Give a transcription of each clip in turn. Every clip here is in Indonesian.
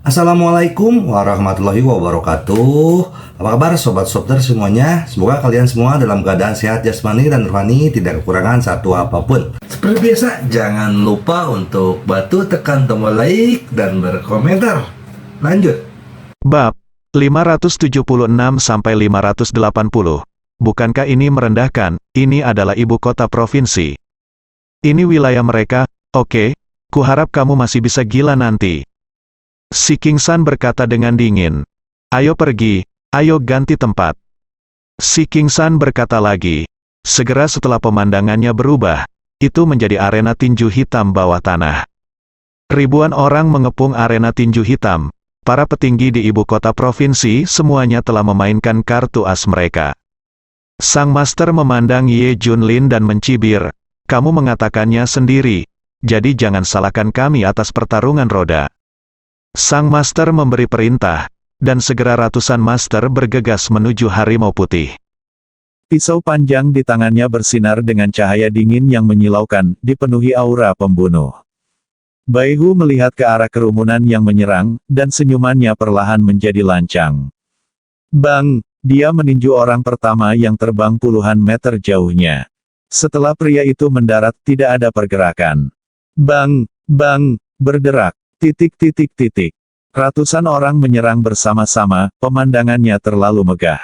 Assalamualaikum warahmatullahi wabarakatuh. Apa kabar sobat Sopter semuanya? Semoga kalian semua dalam keadaan sehat jasmani dan rohani, tidak kekurangan satu apapun. Seperti biasa, jangan lupa untuk bantu tekan tombol like dan berkomentar. Lanjut. Bab 576-580. Bukankah ini merendahkan? Ini adalah ibu kota provinsi. Ini wilayah mereka. Oke, kuharap kamu masih bisa gila nanti. Si King San berkata dengan dingin. Ayo pergi, ayo ganti tempat. Si King San berkata lagi. Segera setelah pemandangannya berubah, itu menjadi arena tinju hitam bawah tanah. Ribuan orang mengepung arena tinju hitam. Para petinggi di ibu kota provinsi semuanya telah memainkan kartu as mereka. Sang master memandang Ye Junlin dan mencibir. Kamu mengatakannya sendiri, jadi jangan salahkan kami atas pertarungan roda. Sang master memberi perintah, dan segera ratusan master bergegas menuju harimau putih. Pisau panjang di tangannya bersinar dengan cahaya dingin yang menyilaukan, dipenuhi aura pembunuh. Bai Hu melihat ke arah kerumunan yang menyerang, dan senyumannya perlahan menjadi lancang. Bang! Dia meninju orang pertama yang terbang puluhan meter jauhnya. Setelah pria itu mendarat, tidak ada pergerakan. Bang! Bang! Berderak. Ratusan orang menyerang bersama-sama, pemandangannya terlalu megah.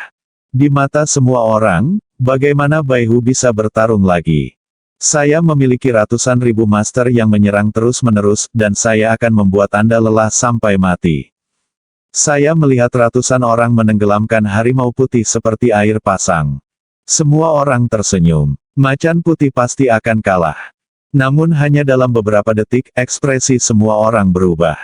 Di mata semua orang, bagaimana Bai Hu bisa bertarung lagi? Saya memiliki ratusan ribu master yang menyerang terus-menerus, dan saya akan membuat Anda lelah sampai mati. Saya melihat ratusan orang menenggelamkan harimau putih seperti air pasang. Semua orang tersenyum. Macan putih pasti akan kalah. Namun hanya dalam beberapa detik, ekspresi semua orang berubah.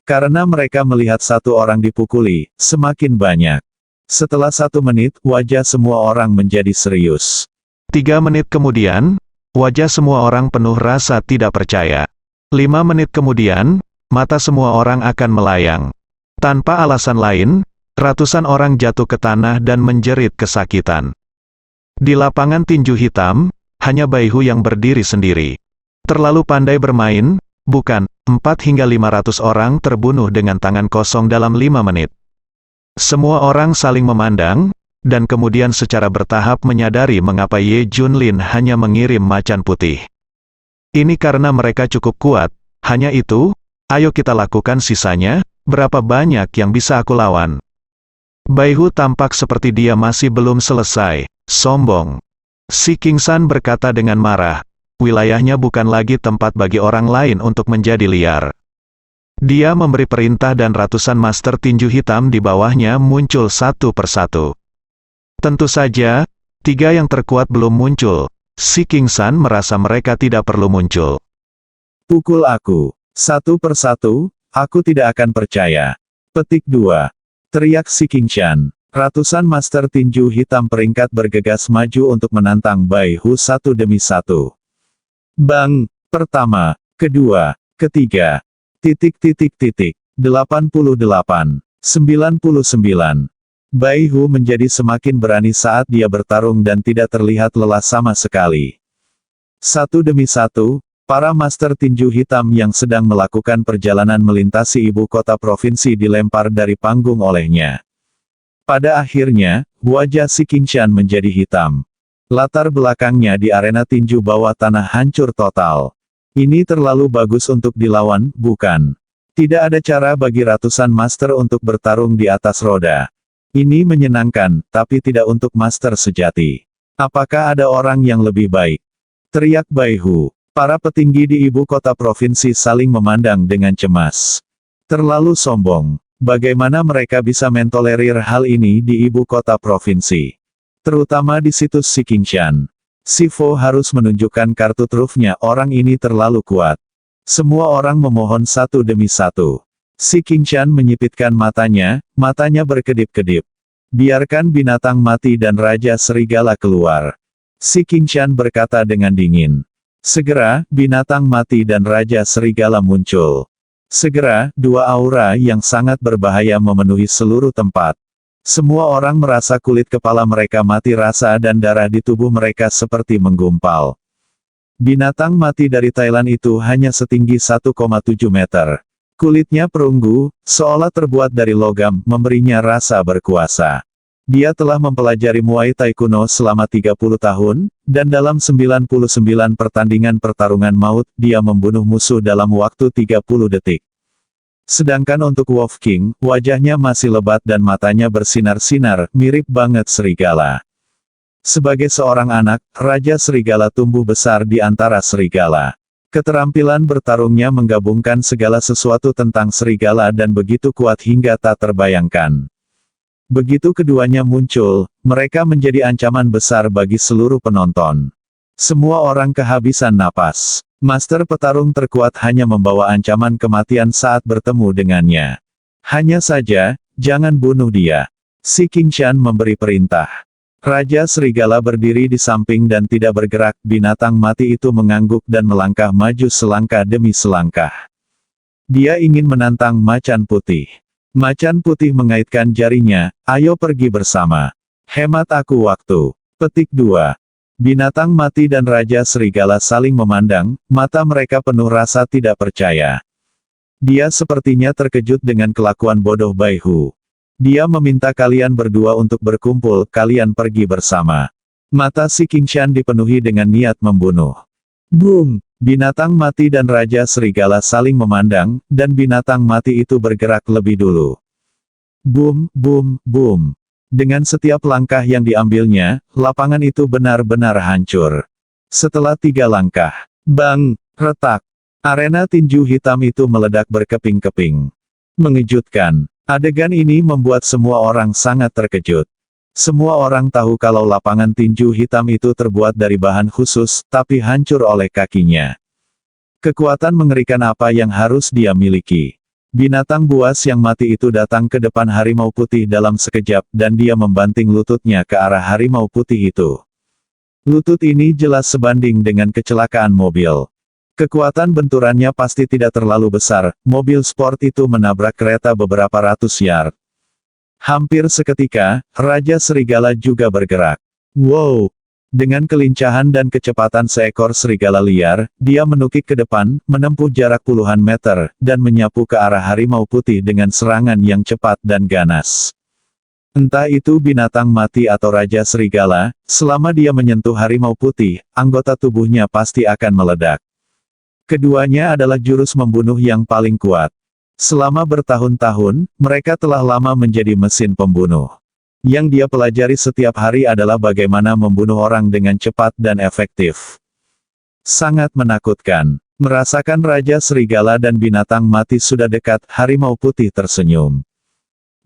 Karena mereka melihat satu orang dipukuli, semakin banyak. Setelah 1 menit, wajah semua orang menjadi serius. 3 menit kemudian, wajah semua orang penuh rasa tidak percaya. 5 menit kemudian, mata semua orang akan melayang. Tanpa alasan lain, ratusan orang jatuh ke tanah dan menjerit kesakitan. Di lapangan tinju hitam, hanya Bai Hu yang berdiri sendiri. Terlalu pandai bermain, bukan? 4 hingga 500 orang terbunuh dengan tangan kosong dalam 5 menit. Semua orang saling memandang, dan kemudian secara bertahap menyadari mengapa Ye Junlin hanya mengirim macan putih. Ini karena mereka cukup kuat, hanya itu, ayo kita lakukan sisanya, berapa banyak yang bisa aku lawan. Bai Hu tampak seperti dia masih belum selesai, sombong. Si King San berkata dengan marah. Wilayahnya bukan lagi tempat bagi orang lain untuk menjadi liar. Dia memberi perintah dan ratusan master tinju hitam di bawahnya muncul satu persatu. Tentu saja, 3 yang terkuat belum muncul. Si King San merasa mereka tidak perlu muncul. Pukul aku. Satu persatu, aku tidak akan percaya. Petik 2. Teriak si King San. Ratusan master tinju hitam peringkat bergegas maju untuk menantang Bai Hu satu demi satu. Bang! Pertama, kedua, ketiga. 88, 99. Bai Hu menjadi semakin berani saat dia bertarung dan tidak terlihat lelah sama sekali. Satu demi satu, para master tinju hitam yang sedang melakukan perjalanan melintasi ibu kota provinsi dilempar dari panggung olehnya. Pada akhirnya, wajah si King San menjadi hitam. Latar belakangnya di arena tinju bawah tanah hancur total. Ini terlalu bagus untuk dilawan, bukan? Tidak ada cara bagi ratusan master untuk bertarung di atas roda. Ini menyenangkan, tapi tidak untuk master sejati. Apakah ada orang yang lebih baik? Teriak Bai Hu. Para petinggi di ibu kota provinsi saling memandang dengan cemas. Terlalu sombong. Bagaimana mereka bisa mentolerir hal ini di ibu kota provinsi? Terutama di situs si King San. Si Fo harus menunjukkan kartu trufnya, orang ini terlalu kuat. Semua orang memohon satu demi satu. Si King San menyipitkan matanya berkedip-kedip. Biarkan binatang mati dan Raja Serigala keluar. Si King San berkata dengan dingin. Segera, binatang mati dan Raja Serigala muncul. Segera, 2 aura yang sangat berbahaya memenuhi seluruh tempat. Semua orang merasa kulit kepala mereka mati rasa dan darah di tubuh mereka seperti menggumpal. Binatang mati dari Thailand itu hanya setinggi 1,7 meter. Kulitnya perunggu, seolah terbuat dari logam, memberinya rasa berkuasa. Dia telah mempelajari Muay Thai kuno selama 30 tahun, dan dalam 99 pertandingan pertarungan maut, dia membunuh musuh dalam waktu 30 detik. Sedangkan untuk Wolf King, wajahnya masih lebat dan matanya bersinar-sinar, mirip banget serigala. Sebagai seorang anak, Raja Serigala tumbuh besar di antara serigala. Keterampilan bertarungnya menggabungkan segala sesuatu tentang serigala dan begitu kuat hingga tak terbayangkan. Begitu keduanya muncul, mereka menjadi ancaman besar bagi seluruh penonton. Semua orang kehabisan napas. Master petarung terkuat hanya membawa ancaman kematian saat bertemu dengannya. Hanya saja, jangan bunuh dia. Si King Shan memberi perintah. Raja Serigala berdiri di samping dan tidak bergerak, binatang mati itu mengangguk dan melangkah maju selangkah demi selangkah. Dia ingin menantang Macan Putih. Macan Putih mengaitkan jarinya, ayo pergi bersama. Hemat aku waktu. Petik 2. Binatang mati dan Raja Serigala saling memandang, mata mereka penuh rasa tidak percaya. Dia sepertinya terkejut dengan kelakuan bodoh Bai Hu. Dia meminta kalian berdua untuk berkumpul, kalian pergi bersama. Mata si King Shan dipenuhi dengan niat membunuh. Boom! Binatang mati dan Raja Serigala saling memandang, dan binatang mati itu bergerak lebih dulu. Boom, boom, boom. Dengan setiap langkah yang diambilnya, lapangan itu benar-benar hancur. Setelah 3 langkah, bang, retak. Arena tinju hitam itu meledak berkeping-keping. Mengejutkan. Adegan ini membuat semua orang sangat terkejut. Semua orang tahu kalau lapangan tinju hitam itu terbuat dari bahan khusus, tapi hancur oleh kakinya. Kekuatan mengerikan apa yang harus dia miliki. Binatang buas yang mati itu datang ke depan harimau putih dalam sekejap, dan dia membanting lututnya ke arah harimau putih itu. Lutut ini jelas sebanding dengan kecelakaan mobil. Kekuatan benturannya pasti tidak terlalu besar, mobil sport itu menabrak kereta beberapa ratus yard. Hampir seketika, Raja Serigala juga bergerak. Wow! Dengan kelincahan dan kecepatan seekor serigala liar, dia menukik ke depan, menempuh jarak puluhan meter, dan menyapu ke arah harimau putih dengan serangan yang cepat dan ganas. Entah itu binatang mati atau Raja Serigala, selama dia menyentuh harimau putih, anggota tubuhnya pasti akan meledak. Keduanya adalah jurus membunuh yang paling kuat. Selama bertahun-tahun, mereka telah lama menjadi mesin pembunuh. Yang dia pelajari setiap hari adalah bagaimana membunuh orang dengan cepat dan efektif. Sangat menakutkan. Merasakan Raja Serigala dan binatang mati sudah dekat, harimau putih tersenyum.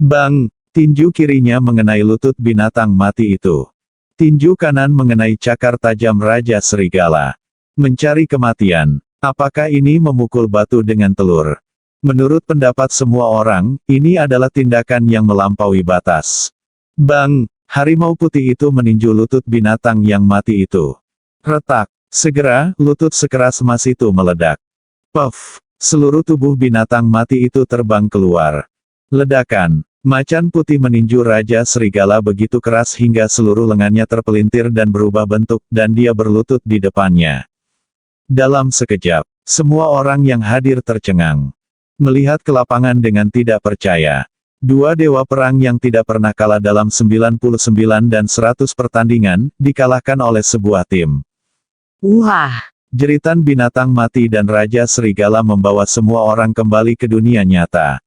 Bang! Tinju kirinya mengenai lutut binatang mati itu. Tinju kanan mengenai cakar tajam Raja Serigala. Mencari kematian. Apakah ini memukul batu dengan telur? Menurut pendapat semua orang, ini adalah tindakan yang melampaui batas. Bang! Harimau putih itu meninju lutut binatang yang mati itu. Retak! Segera, lutut sekeras emas itu meledak. Puff! Seluruh tubuh binatang mati itu terbang keluar. Ledakan! Macan putih meninju Raja Serigala begitu keras hingga seluruh lengannya terpelintir dan berubah bentuk, dan dia berlutut di depannya. Dalam sekejap, semua orang yang hadir tercengang. Melihat ke lapangan dengan tidak percaya. Dua dewa perang yang tidak pernah kalah dalam 99 dan 100 pertandingan, dikalahkan oleh sebuah tim. Wah! Jeritan binatang mati dan Raja Serigala membawa semua orang kembali ke dunia nyata.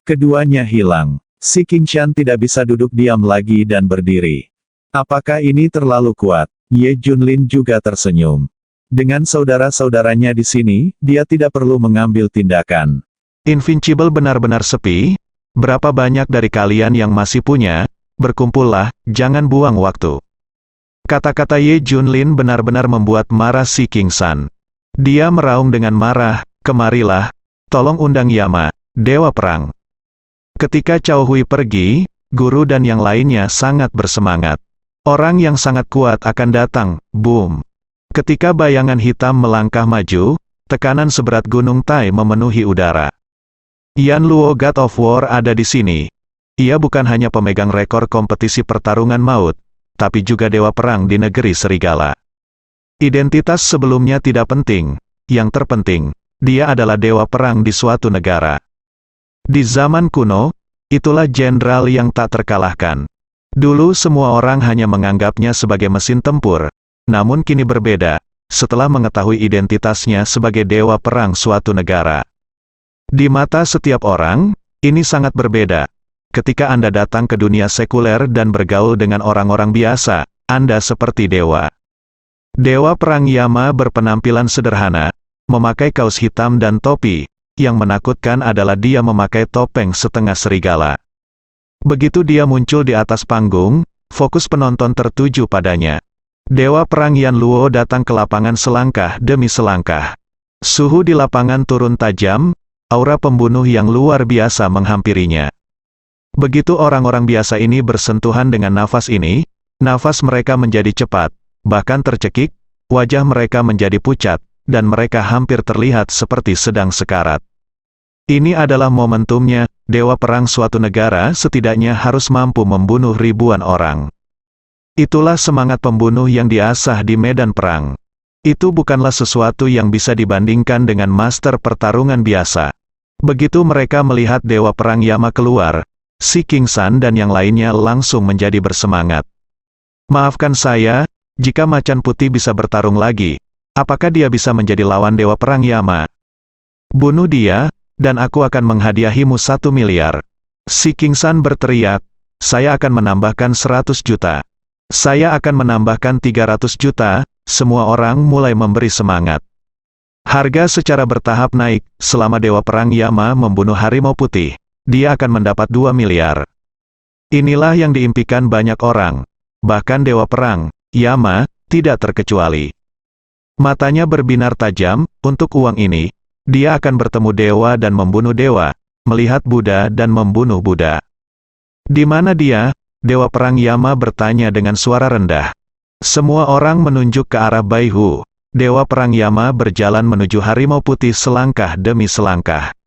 Keduanya hilang. Si King Shan tidak bisa duduk diam lagi dan berdiri. Apakah ini terlalu kuat? Ye Junlin juga tersenyum. Dengan saudara-saudaranya di sini, dia tidak perlu mengambil tindakan. Invincible benar-benar sepi. Berapa banyak dari kalian yang masih punya? Berkumpullah, jangan buang waktu. Kata-kata Ye Junlin benar-benar membuat marah si King Shan. Dia meraung dengan marah, kemarilah, tolong undang Yama, Dewa Perang. Ketika Cao Hui pergi, guru dan yang lainnya sangat bersemangat. Orang yang sangat kuat akan datang, boom. Ketika bayangan hitam melangkah maju, tekanan seberat gunung Tai memenuhi udara. Yan Luo God of War ada di sini. Ia bukan hanya pemegang rekor kompetisi pertarungan maut, tapi juga dewa perang di negeri serigala. Identitas sebelumnya tidak penting, yang terpenting, dia adalah dewa perang di suatu negara. Di zaman kuno, itulah jenderal yang tak terkalahkan. Dulu semua orang hanya menganggapnya sebagai mesin tempur, namun kini berbeda, setelah mengetahui identitasnya sebagai dewa perang suatu negara. Di mata setiap orang, ini sangat berbeda. Ketika Anda datang ke dunia sekuler dan bergaul dengan orang-orang biasa, Anda seperti dewa. Dewa perang Yama berpenampilan sederhana, memakai kaos hitam dan topi. Yang menakutkan adalah dia memakai topeng setengah serigala. Begitu dia muncul di atas panggung, fokus penonton tertuju padanya. Dewa perang Yan Luo datang ke lapangan selangkah demi selangkah. Suhu di lapangan turun tajam, aura pembunuh yang luar biasa menghampirinya. Begitu orang-orang biasa ini bersentuhan dengan nafas ini, nafas mereka menjadi cepat, bahkan tercekik, wajah mereka menjadi pucat, dan mereka hampir terlihat seperti sedang sekarat. Ini adalah momentumnya, dewa perang suatu negara setidaknya harus mampu membunuh ribuan orang. Itulah semangat pembunuh yang diasah di medan perang. Itu bukanlah sesuatu yang bisa dibandingkan dengan master pertarungan biasa. Begitu mereka melihat dewa perang Yama keluar, si King San dan yang lainnya langsung menjadi bersemangat. Maafkan saya, jika macan putih bisa bertarung lagi, apakah dia bisa menjadi lawan dewa perang Yama? Bunuh dia, dan aku akan menghadiahimu 1 miliar. Si King San berteriak, saya akan menambahkan 100 juta. Saya akan menambahkan 300 juta, semua orang mulai memberi semangat. Harga secara bertahap naik, selama dewa perang Yama membunuh harimau putih, dia akan mendapat 2 miliar. Inilah yang diimpikan banyak orang. Bahkan dewa perang, Yama, tidak terkecuali. Matanya berbinar tajam, untuk uang ini, dia akan bertemu dewa dan membunuh dewa, melihat Buddha dan membunuh Buddha. Di mana dia? Dewa perang Yama bertanya dengan suara rendah. Semua orang menunjuk ke arah Baihu. Dewa perang Yama berjalan menuju harimau putih selangkah demi selangkah.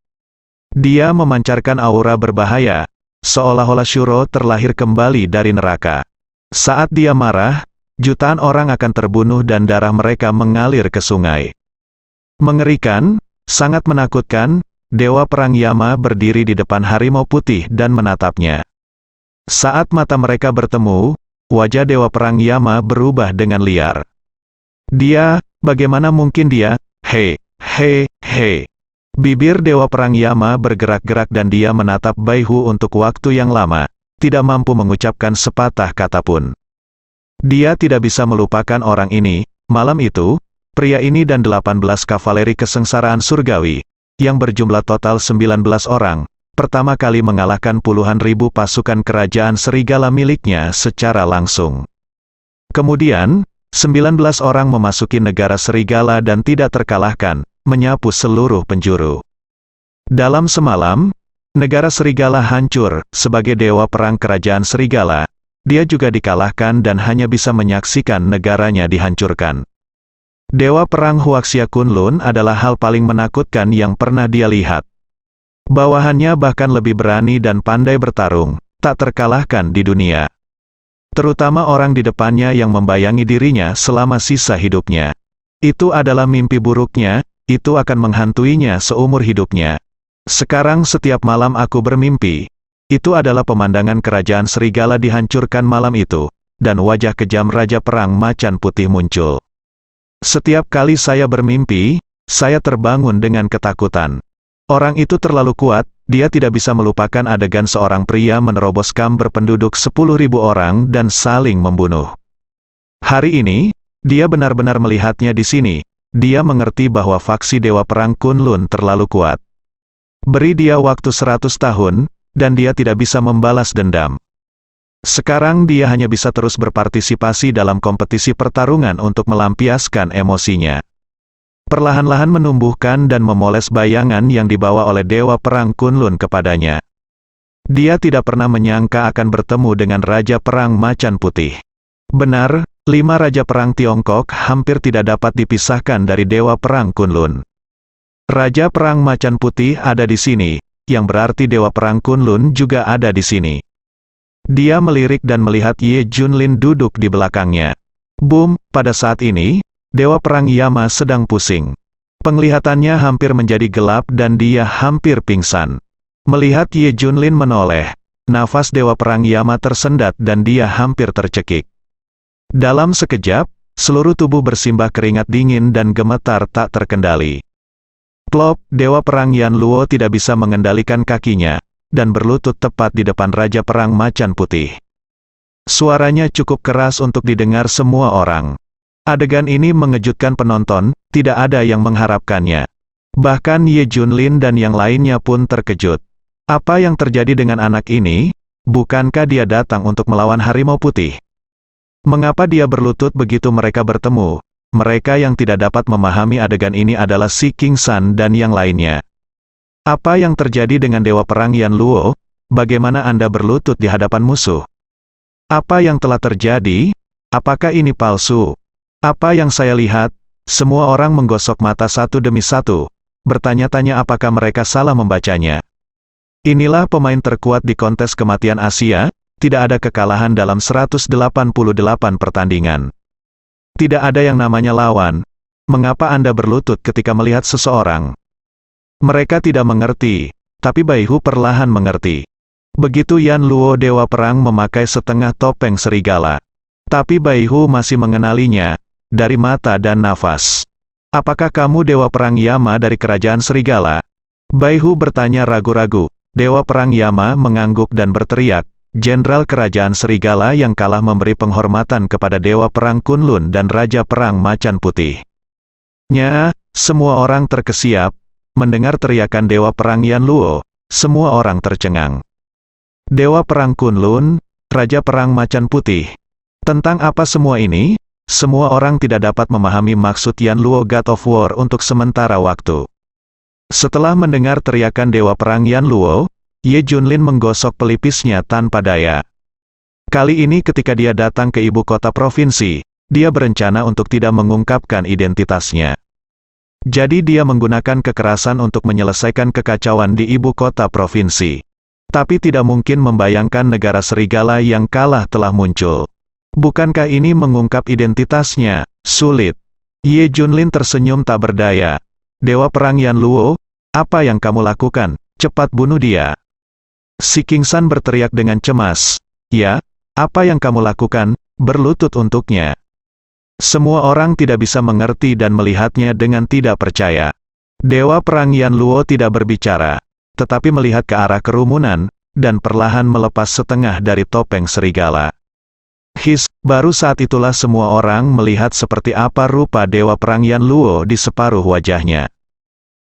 Dia memancarkan aura berbahaya, seolah-olah Shuro terlahir kembali dari neraka. Saat dia marah, jutaan orang akan terbunuh dan darah mereka mengalir ke sungai. Mengerikan, sangat menakutkan, dewa perang Yama berdiri di depan harimau putih dan menatapnya. Saat mata mereka bertemu, wajah dewa perang Yama berubah dengan liar. Dia, bagaimana mungkin dia, hei. Bibir dewa perang Yama bergerak-gerak dan dia menatap Baihu untuk waktu yang lama, tidak mampu mengucapkan sepatah kata pun. Dia tidak bisa melupakan orang ini. Malam itu, pria ini dan 18 kavaleri kesengsaraan surgawi, yang berjumlah total 19 orang, pertama kali mengalahkan puluhan ribu pasukan kerajaan serigala miliknya secara langsung. Kemudian, 19 orang memasuki negara serigala dan tidak terkalahkan, menyapu seluruh penjuru. Dalam semalam, negara serigala hancur. Sebagai dewa perang kerajaan serigala, dia juga dikalahkan dan hanya bisa menyaksikan negaranya dihancurkan. Dewa perang Huaxia Kunlun adalah hal paling menakutkan yang pernah dia lihat. Bawahannya bahkan lebih berani dan pandai bertarung, tak terkalahkan di dunia. Terutama orang di depannya yang membayangi dirinya selama sisa hidupnya. Itu adalah mimpi buruknya, itu akan menghantuinya seumur hidupnya. Sekarang setiap malam aku bermimpi. Itu adalah pemandangan kerajaan serigala dihancurkan malam itu, dan wajah kejam Raja Perang Macan Putih muncul. Setiap kali saya bermimpi, saya terbangun dengan ketakutan. Orang itu terlalu kuat, dia tidak bisa melupakan adegan seorang pria menerobos kamp berpenduduk 10.000 orang dan saling membunuh. Hari ini, dia benar-benar melihatnya di sini. Dia mengerti bahwa faksi Dewa Perang Kunlun terlalu kuat. Beri dia waktu 100 tahun, dan dia tidak bisa membalas dendam. Sekarang dia hanya bisa terus berpartisipasi dalam kompetisi pertarungan untuk melampiaskan emosinya. Perlahan-lahan menumbuhkan dan memoles bayangan yang dibawa oleh Dewa Perang Kunlun kepadanya. Dia tidak pernah menyangka akan bertemu dengan Raja Perang Macan Putih. Benar, 5 Raja Perang Tiongkok hampir tidak dapat dipisahkan dari Dewa Perang Kunlun. Raja Perang Macan Putih ada di sini, yang berarti Dewa Perang Kunlun juga ada di sini. Dia melirik dan melihat Ye Junlin duduk di belakangnya. Boom, pada saat ini, Dewa Perang Yama sedang pusing. Penglihatannya hampir menjadi gelap dan dia hampir pingsan. Melihat Ye Junlin menoleh, nafas Dewa Perang Yama tersendat dan dia hampir tercekik. Dalam sekejap, seluruh tubuh bersimbah keringat dingin dan gemetar tak terkendali. Plop, Dewa Perang Yan Luo tidak bisa mengendalikan kakinya, dan berlutut tepat di depan Raja Perang Macan Putih. Suaranya cukup keras untuk didengar semua orang. Adegan ini mengejutkan penonton, tidak ada yang mengharapkannya. Bahkan Ye Junlin dan yang lainnya pun terkejut. Apa yang terjadi dengan anak ini? Bukankah dia datang untuk melawan Harimau Putih? Mengapa dia berlutut begitu mereka bertemu? Mereka yang tidak dapat memahami adegan ini adalah Si King San dan yang lainnya. Apa yang terjadi dengan Dewa Perang Yan Luo? Bagaimana Anda berlutut di hadapan musuh? Apa yang telah terjadi? Apakah ini palsu? Apa yang saya lihat? Semua orang menggosok mata satu demi satu, bertanya-tanya apakah mereka salah membacanya. Inilah pemain terkuat di kontes kematian Asia, tidak ada kekalahan dalam 188 pertandingan. Tidak ada yang namanya lawan. Mengapa Anda berlutut ketika melihat seseorang? Mereka tidak mengerti, tapi Bai Hu perlahan mengerti. Begitu Yan Luo Dewa Perang memakai setengah topeng serigala. Tapi Bai Hu masih mengenalinya, dari mata dan nafas. Apakah kamu Dewa Perang Yama dari Kerajaan Serigala? Bai Hu bertanya ragu-ragu. Dewa Perang Yama mengangguk dan berteriak, Jenderal Kerajaan Serigala yang kalah memberi penghormatan kepada Dewa Perang Kunlun dan Raja Perang Macan Putih. Semua orang terkesiap. Mendengar teriakan Dewa Perang Yan Luo, semua orang tercengang. Dewa Perang Kunlun, Raja Perang Macan Putih. Tentang apa semua ini? Semua orang tidak dapat memahami maksud Yan Luo God of War untuk sementara waktu. Setelah mendengar teriakan Dewa Perang Yan Luo, Ye Junlin menggosok pelipisnya tanpa daya. Kali ini ketika dia datang ke ibu kota provinsi, dia berencana untuk tidak mengungkapkan identitasnya. Jadi dia menggunakan kekerasan untuk menyelesaikan kekacauan di ibu kota provinsi. Tapi tidak mungkin membayangkan negara serigala yang kalah telah muncul. Bukankah ini mengungkap identitasnya? Sulit. Ye Junlin tersenyum tak berdaya. Dewa Perang Yan Luo, apa yang kamu lakukan? Cepat bunuh dia. Si King San berteriak dengan cemas. Ya, apa yang kamu lakukan? Berlutut untuknya. Semua orang tidak bisa mengerti dan melihatnya dengan tidak percaya. Dewa Perang Yan Luo tidak berbicara, tetapi melihat ke arah kerumunan, dan perlahan melepas setengah dari topeng serigala. Baru saat itulah semua orang melihat seperti apa rupa Dewa Perang Yan Luo di separuh wajahnya.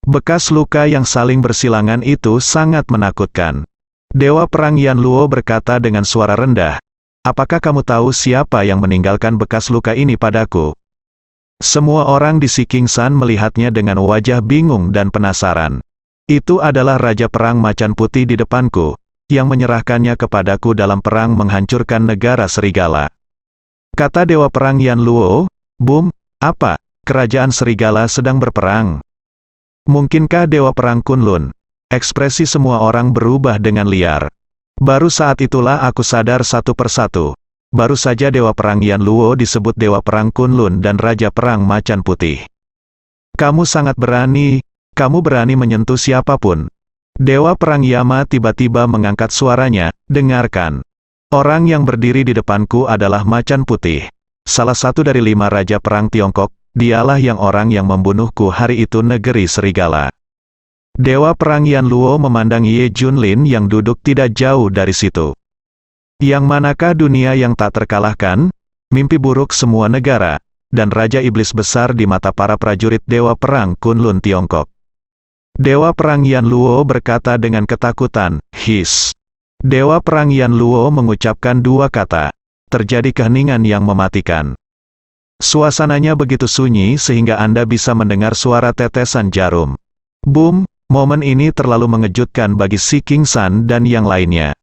Bekas luka yang saling bersilangan itu sangat menakutkan. Dewa Perang Yan Luo berkata dengan suara rendah, apakah kamu tahu siapa yang meninggalkan bekas luka ini padaku? Semua orang di Si King San melihatnya dengan wajah bingung dan penasaran. Itu adalah Raja Perang Macan Putih di depanku, yang menyerahkannya kepadaku dalam perang menghancurkan negara serigala. Kata Dewa Perang Yan Luo, Bum, apa? Kerajaan serigala sedang berperang. Mungkinkah Dewa Perang Kunlun? Ekspresi semua orang berubah dengan liar. Baru saat itulah aku sadar satu persatu. Baru saja Dewa Perang Yan Luo disebut Dewa Perang Kunlun dan Raja Perang Macan Putih. Kamu sangat berani, kamu berani menyentuh siapapun. Dewa Perang Yama tiba-tiba mengangkat suaranya, dengarkan. Orang yang berdiri di depanku adalah Macan Putih. Salah satu dari 5 Raja Perang Tiongkok, dialah yang orang yang membunuhku hari itu negeri serigala. Dewa Perang Yan Luo memandang Ye Junlin yang duduk tidak jauh dari situ. Yang manakah dunia yang tak terkalahkan? Mimpi buruk semua negara, dan Raja Iblis besar di mata para prajurit Dewa Perang Kunlun Tiongkok. Dewa Perang Yan Luo berkata dengan ketakutan, Dewa Perang Yan Luo mengucapkan 2 kata. Terjadi keheningan yang mematikan. Suasananya begitu sunyi sehingga Anda bisa mendengar suara tetesan jarum. Boom, momen ini terlalu mengejutkan bagi Si King San dan yang lainnya.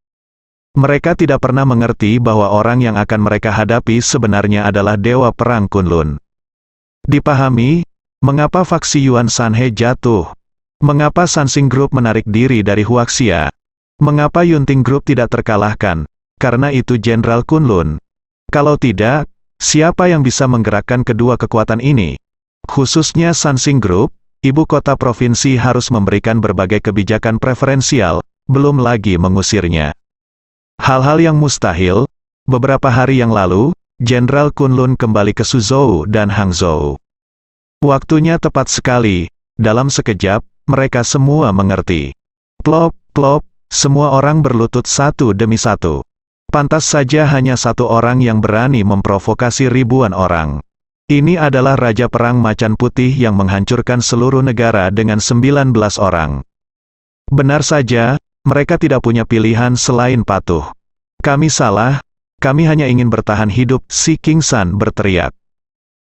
Mereka tidak pernah mengerti bahwa orang yang akan mereka hadapi sebenarnya adalah Dewa Perang Kunlun. Dipahami, mengapa faksi Yuan Sanhe jatuh? Mengapa Sansing Group menarik diri dari Huaxia? Mengapa Yunting Group tidak terkalahkan? Karena itu Jenderal Kunlun. Kalau tidak, siapa yang bisa menggerakkan kedua kekuatan ini? Khususnya Sansing Group, ibu kota provinsi harus memberikan berbagai kebijakan preferensial, belum lagi mengusirnya. Hal-hal yang mustahil. Beberapa hari yang lalu, Jenderal Kunlun kembali ke Suzhou dan Hangzhou. Waktunya tepat sekali, dalam sekejap, mereka semua mengerti. Plop, plop, semua orang berlutut satu demi satu. Pantas saja hanya satu orang yang berani memprovokasi ribuan orang. Ini adalah Raja Perang Macan Putih yang menghancurkan seluruh negara dengan 19 orang. Benar saja, mereka tidak punya pilihan selain patuh. Kami salah, kami hanya ingin bertahan hidup, si King San berteriak.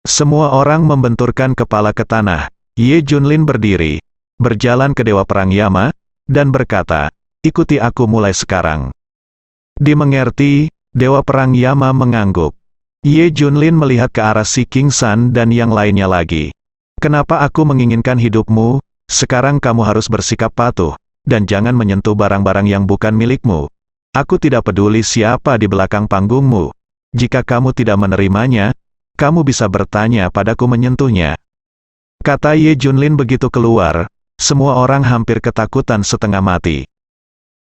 Semua orang membenturkan kepala ke tanah. Ye Junlin berdiri, berjalan ke Dewa Perang Yama, dan berkata, ikuti aku mulai sekarang. Dimengerti, Dewa Perang Yama mengangguk. Ye Junlin melihat ke arah si King San dan yang lainnya lagi. Kenapa aku menginginkan hidupmu? Sekarang kamu harus bersikap patuh, dan jangan menyentuh barang-barang yang bukan milikmu. Aku tidak peduli siapa di belakang panggungmu. Jika kamu tidak menerimanya, kamu bisa bertanya padaku menyentuhnya. Kata Ye Junlin begitu keluar, semua orang hampir ketakutan setengah mati.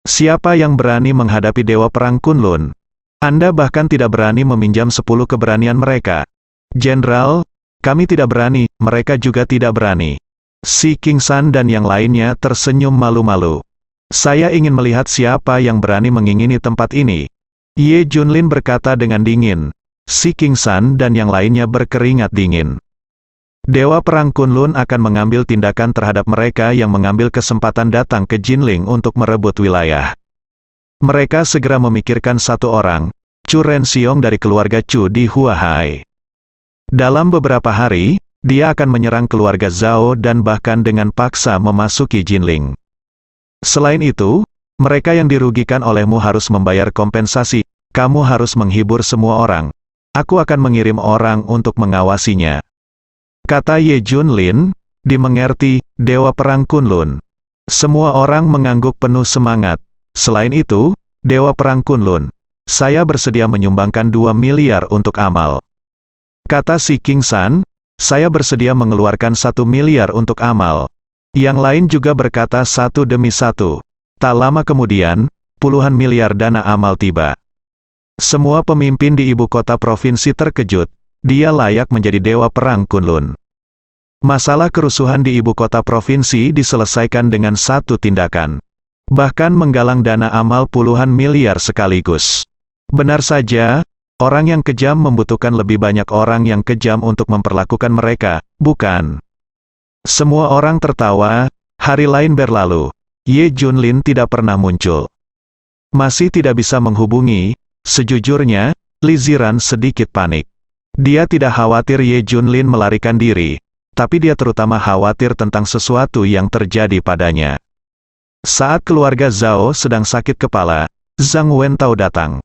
Siapa yang berani menghadapi Dewa Perang Kunlun? Anda bahkan tidak berani meminjam 10 keberanian mereka. Jenderal, kami tidak berani, mereka juga tidak berani. Si King San dan yang lainnya tersenyum malu-malu. Saya ingin melihat siapa yang berani mengingini tempat ini. Ye Junlin berkata dengan dingin. Si King San dan yang lainnya berkeringat dingin. Dewa Perang Kunlun akan mengambil tindakan terhadap mereka yang mengambil kesempatan datang ke Jinling untuk merebut wilayah. Mereka segera memikirkan satu orang, Chu Renxiong dari keluarga Chu di Huahai. Dalam beberapa hari, dia akan menyerang keluarga Zhao dan bahkan dengan paksa memasuki Jinling. Selain itu, mereka yang dirugikan olehmu harus membayar kompensasi. Kamu harus menghibur semua orang. Aku akan mengirim orang untuk mengawasinya. Kata Ye Junlin, dimengerti, Dewa Perang Kunlun. Semua orang mengangguk penuh semangat. Selain itu, Dewa Perang Kunlun, saya bersedia menyumbangkan 2 miliar untuk amal. Kata si King San, saya bersedia mengeluarkan 1 miliar untuk amal. Yang lain juga berkata satu demi satu. Tak lama kemudian, puluhan miliar dana amal tiba. Semua pemimpin di ibu kota provinsi terkejut. Dia layak menjadi Dewa Perang Kunlun. Masalah kerusuhan di ibu kota provinsi diselesaikan dengan satu tindakan. Bahkan menggalang dana amal puluhan miliar sekaligus. Benar saja, orang yang kejam membutuhkan lebih banyak orang yang kejam untuk memperlakukan mereka, bukan? Semua orang tertawa, hari lain berlalu. Ye Junlin tidak pernah muncul. Masih tidak bisa menghubungi, sejujurnya, Li Ziran sedikit panik. Dia tidak khawatir Ye Junlin melarikan diri, tapi dia terutama khawatir tentang sesuatu yang terjadi padanya. Saat keluarga Zhao sedang sakit kepala, Zhang Wentao datang.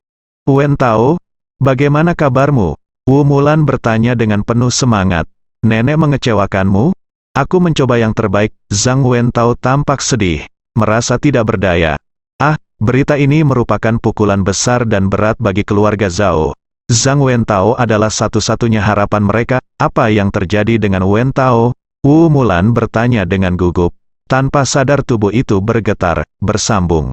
Wentao, bagaimana kabarmu? Wu Mulan bertanya dengan penuh semangat. Nenek mengecewakanmu? Aku mencoba yang terbaik. Zhang Wentao tampak sedih, merasa tidak berdaya. Ah, berita ini merupakan pukulan besar dan berat bagi keluarga Zhao. Zhang Wentao adalah satu-satunya harapan mereka. Apa yang terjadi dengan Wentao? Wu Mulan bertanya dengan gugup. Tanpa sadar tubuh itu bergetar, bersambung.